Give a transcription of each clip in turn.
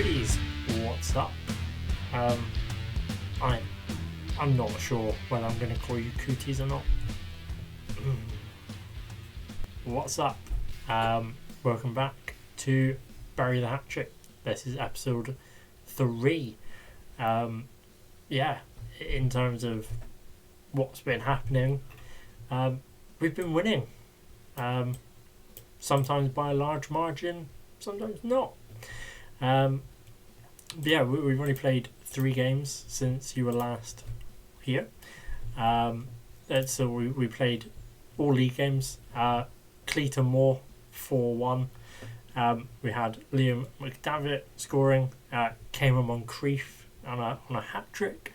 Cooties, what's up? I'm not sure whether I'm going to call you Cooties or not. What's up? Welcome back to Bury the Hatchet. This is episode 3. In terms of what's been happening, we've been winning. Sometimes by a large margin, sometimes not. We've only played 3 games since you were last here. So we played all league games. Cleaton Moore 4-1. We had Liam McDavitt scoring. Cameron Moncrief on a hat trick.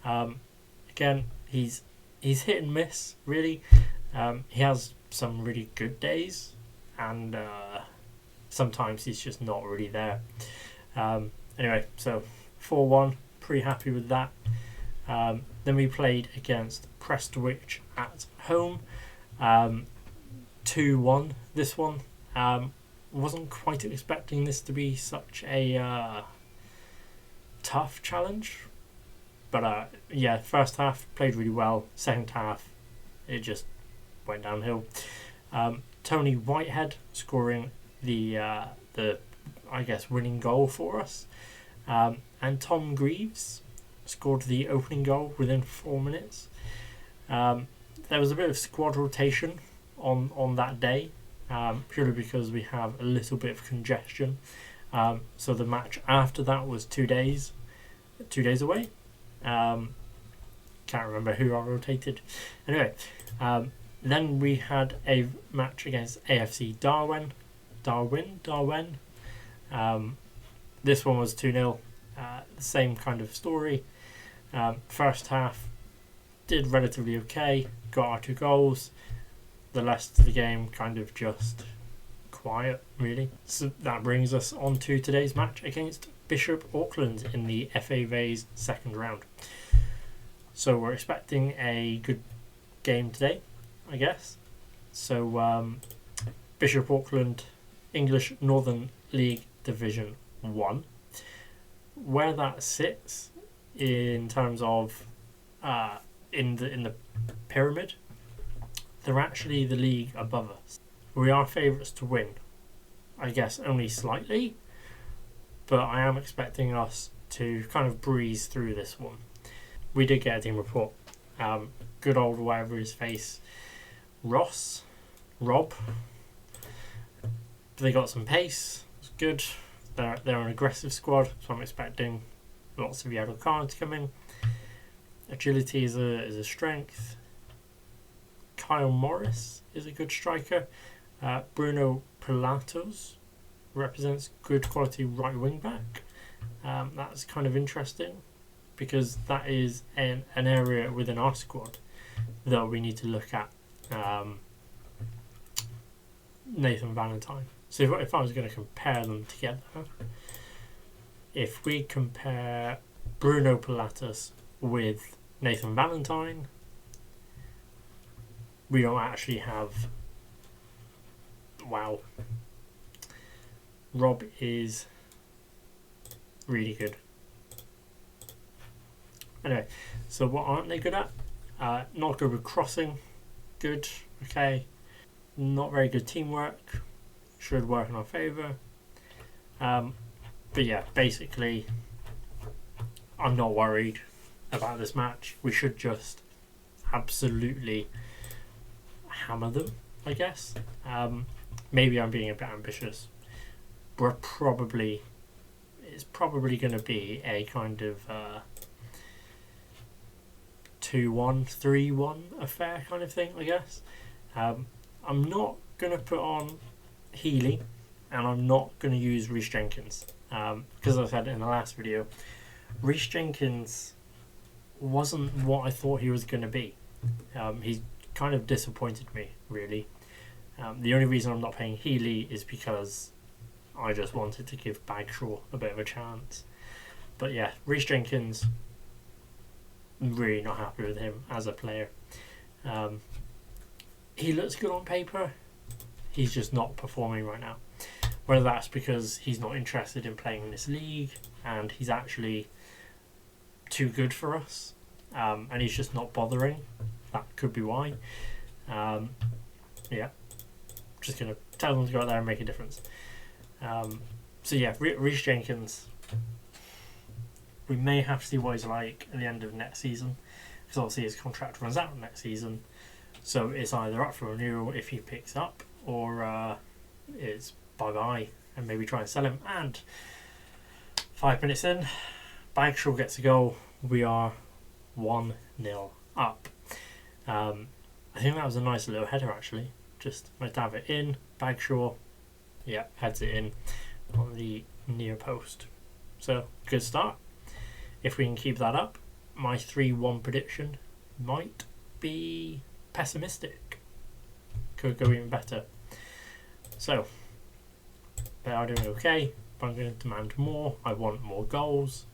Again, he's hit and miss really. He has some really good days, and sometimes he's just not really there. Anyway, so 4-1, pretty happy with that. Then we played against Prestwich at home. 2-1 this one. Wasn't quite expecting this to be such a tough challenge. But first half played really well. Second half, it just went downhill. Tony Whitehead scoring the winning goal for us. And Tom Greaves scored the opening goal within 4 minutes. There was a bit of squad rotation on that day, purely because we have a little bit of congestion. So the match after that was 2 days away. Can't remember who I rotated. Anyway, then we had a match against AFC Darwin. This one was 2-0. The same kind of story. First half did relatively okay, got our 2 goals. The rest of the game kind of just quiet, really. So that brings us on to today's match against Bishop Auckland in the FA Vase second round. So we're expecting a good game today, I guess. So Bishop Auckland, English Northern League Division 1. Where that sits in terms of in the pyramid, they're actually the league above us. We are favourites to win, I guess only slightly, but I am expecting us to kind of breeze through this one. We did get a team report. Good old whatever his face, Rob. They got some pace. It's good. They're an aggressive squad, so I'm expecting lots of yellow cards coming. Agility is a strength. Kyle Morris is a good striker. Bruno Pilatos represents good quality right wing back. That's kind of interesting because that is an area within our squad that we need to look at. Nathan Valentine. So if I was going to compare them together, if we compare Bruno Pilatos with Nathan Valentine, we don't actually have... Wow. Rob is really good. Anyway, so what aren't they good at? Not good with crossing. Good, okay. Not very good teamwork. Should work in our favour. But yeah, basically, I'm not worried about this match. We should just absolutely hammer them, I guess. Maybe I'm being a bit ambitious. It's probably going to be a kind of 2-1, 3-1 affair kind of thing, I guess. I'm not going to put on Healy, and I'm not going to use Reece Jenkins, because as I said in the last video, Reece Jenkins wasn't what I thought he was going to be. He's kind of disappointed me, really. The only reason I'm not playing Healy is because I just wanted to give Bagshaw a bit of a chance. But yeah, Reece Jenkins, I'm really not happy with him as a player. He looks good on paper. He's just not performing right now. Whether that's because he's not interested in playing in this league and he's actually too good for us, and he's just not bothering. That could be why. Just going to tell them to go out there and make a difference. Reece Jenkins, we may have to see what he's like at the end of next season, because obviously his contract runs out next season, so it's either up for renewal if he picks up, or it's bye-bye and maybe try and sell him. And 5 minutes in, Bagshaw gets a goal. We are 1-0 up. I think that was a nice little header, actually. Just dab it in, Bagshaw, heads it in on the near post. So, good start. If we can keep that up, my 3-1 prediction might be pessimistic. Could go even better. So, they are doing okay, but I'm going to demand more. I want more goals.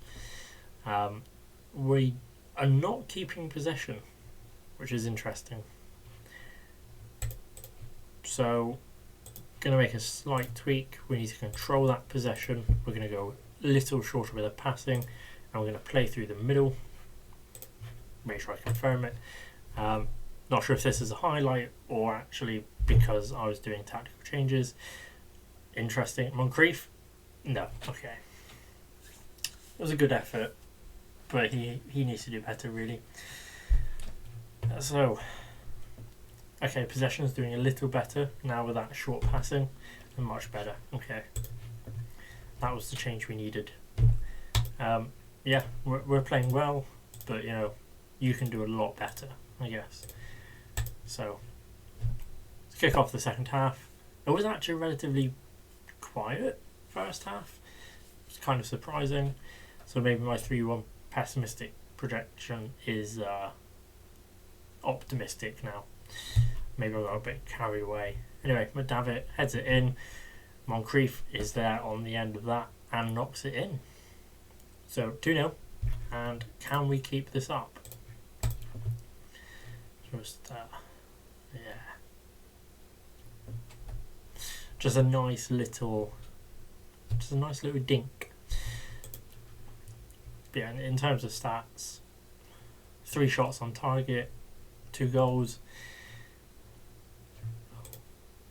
We are not keeping possession, which is interesting. So, going to make a slight tweak. We need to control that possession. We're going to go a little shorter with the passing, and we're going to play through the middle. Make sure I confirm it. Not sure if this is a highlight or actually because I was doing tactical changes. Interesting. Moncrief? No. Okay. It was a good effort, but he needs to do better, really. So, okay, possession's doing a little better now with that short passing, and much better. Okay, that was the change we needed. We're playing well, but you can do a lot better, I guess. So, let's kick off the second half. It was actually relatively quiet first half. It's kind of surprising. So maybe my 3-1 pessimistic projection is optimistic now. Maybe I got a bit carried away. Anyway, McDavitt heads it in. Moncrief is there on the end of that and knocks it in. So 2-0. And can we keep this up? Just a nice little dink. But yeah, in terms of stats, 3 shots on target, 2 goals.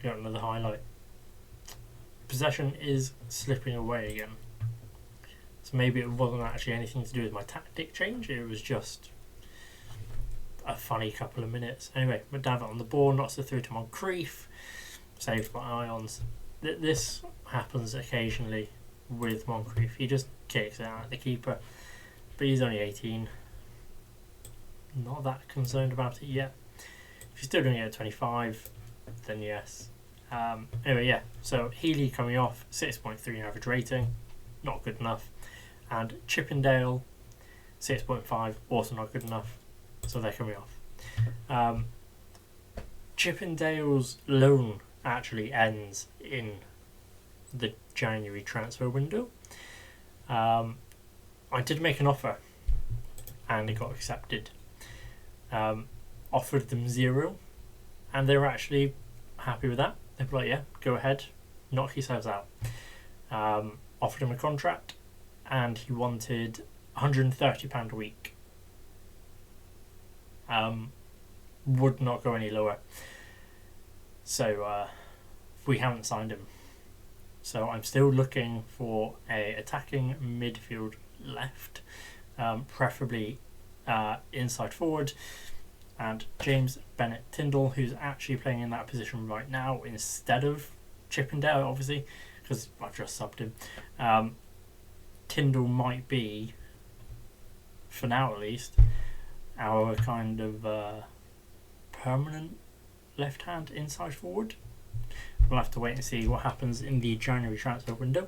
Got another highlight. Possession is slipping away again. So maybe it wasn't actually anything to do with my tactic change. It was just a funny couple of minutes. Anyway, McDavitt on the ball, knocks it through to Moncrief. Saved by Ions. This happens occasionally with Moncrief. He just kicks it out at the keeper. But he's only 18. Not that concerned about it yet. If he's still doing it at 25, then yes. So Healy coming off, 6.3 average rating, not good enough. And Chippendale, 6.5, also not good enough. So they're coming off. Chippendale's loan actually ends in the January transfer window. I did make an offer and it got accepted. Offered them 0 and they were actually happy with that. They were like, yeah, go ahead, knock yourselves out. Offered him a contract and he wanted £130 a week. Would not go any lower. So we haven't signed him. So I'm still looking for a attacking midfield left, preferably inside forward, and James Bennett Tyndall, who's actually playing in that position right now instead of Chippendale, obviously, because I've just subbed him. Tyndall might be, for now at least, our kind of permanent left-hand inside forward. We'll have to wait and see what happens in the January transfer window.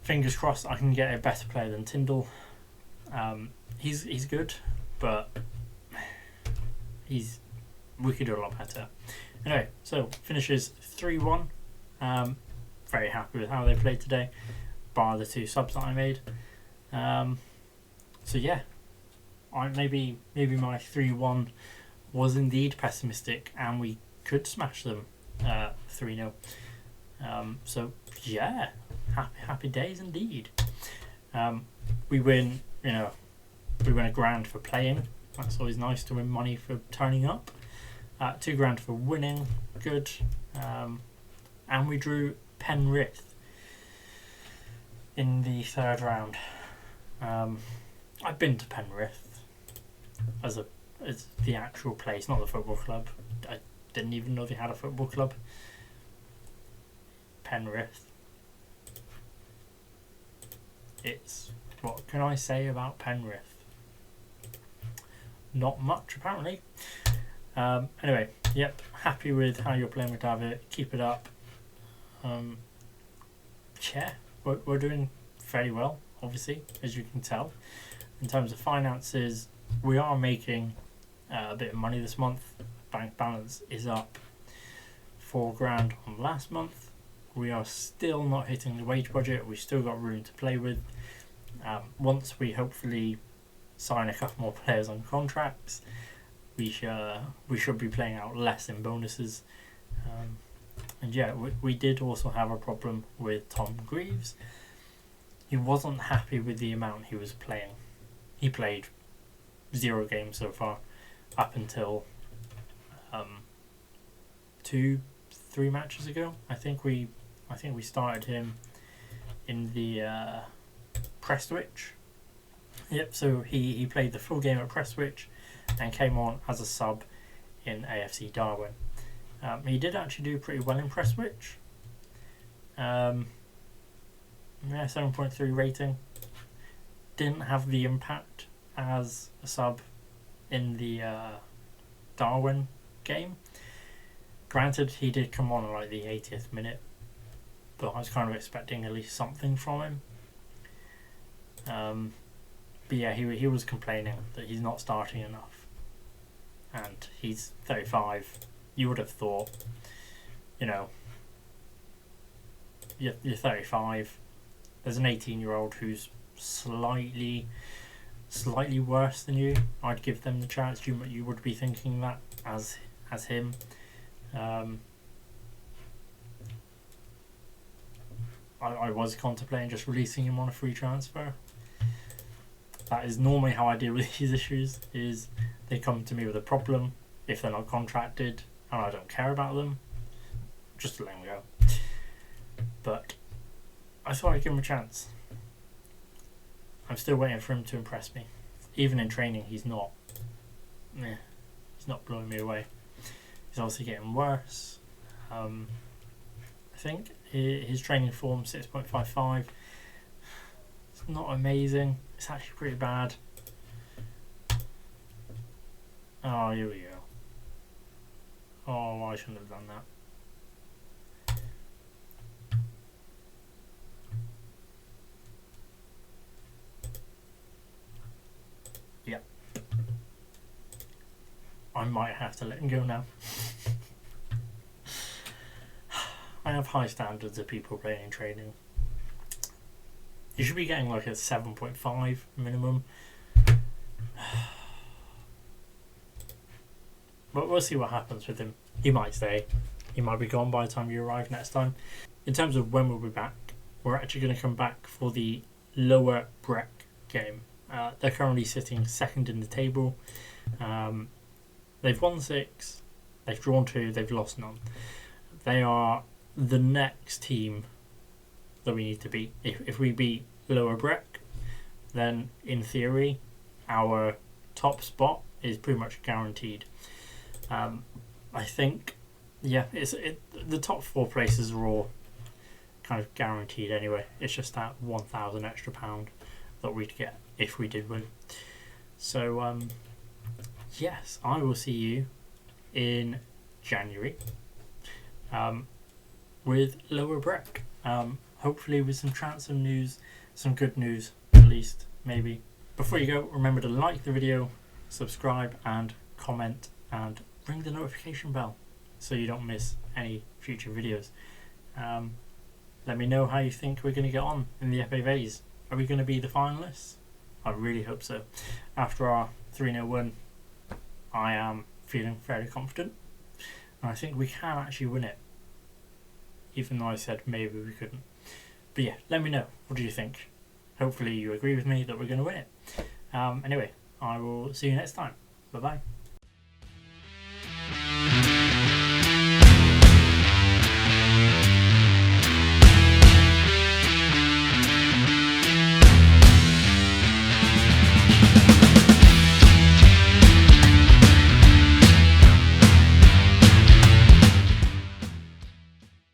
Fingers crossed I can get a better player than Tyndall. He's good, but we could do a lot better. Anyway, so finishes 3-1. Very happy with how they played today, bar the 2 subs that I made. So yeah, maybe my 3-1 was indeed pessimistic and we could smash them 3-0. So yeah, happy days indeed. We win, we win £1,000 for playing. That's always nice to win money for turning up. £2,000 for winning, good. And we drew Penrith in the third round. I've been to Penrith as the actual place, not the football club. I didn't even know they had a football club. Penrith. What can I say about Penrith? Not much, apparently. Anyway, yep, happy with how you're playing with David. Keep it up. Yeah, we're doing fairly well, obviously, as you can tell. In terms of finances, we are making a bit of money this month. Bank balance is up £4,000 on last month. We are still not hitting the wage budget. We've still got room to play with. Once we hopefully sign a couple more players on contracts, we should be playing out less in bonuses. And yeah, we did also have a problem with Tom Greaves. He wasn't happy with the amount he was playing. He played 0 games so far, up until 2-3 matches ago. I think we started him in the Prestwich. Yep, so he played the full game at Prestwich and came on as a sub in AFC Darwin. He did actually do pretty well in Prestwich. 7.3 rating. Didn't have the impact as a sub in the Darwin game. Granted, he did come on at like the 80th minute, but I was kind of expecting at least something from him. But yeah, he was complaining that he's not starting enough, and he's 35. You would have thought, you're 35. There's an 18-year-old who's slightly worse than you. I'd give them the chance. You would be thinking that as him. I was contemplating just releasing him on a free transfer. That is normally how I deal with these issues. Is they come to me with a problem if they're not contracted and I don't care about them, just let them go. But I thought I'd give him a chance. I'm still waiting for him to impress me. Even in training, he's not blowing me away. He's obviously getting worse. I think his training form 6.55. It's not amazing. It's actually pretty bad. Oh, here we go. Oh, I shouldn't have done that. Yep. I might have to let him go now. I have high standards of people playing in training. You should be getting like a 7.5 minimum. But we'll see what happens with him. He might stay. He might be gone by the time you arrive next time. In terms of when we'll be back, we're actually going to come back for the Lower Breck game. They're currently sitting second in the table. They've won 6, they've drawn 2, they've lost none. They are the next team that we need to beat. If we beat Lower Breck, then in theory our top spot is pretty much guaranteed. I think, the top 4 places are all kind of guaranteed anyway. It's just that £1,000 extra that we'd get if we did win. So yes, I will see you in January with Lower Breck. Hopefully with some transfer news, some good news at least, maybe. Before you go, remember to like the video, subscribe and comment, and ring the notification bell so you don't miss any future videos. Let me know how you think we're going to get on in the FA Vase. Are we going to be the finalists? I really hope so. After our 3-0 win, I am feeling fairly confident, and I think we can actually win it. even though I said maybe we couldn't. But yeah, let me know. What do you think? Hopefully you agree with me that we're going to win it. Anyway, I will see you next time. Bye-bye.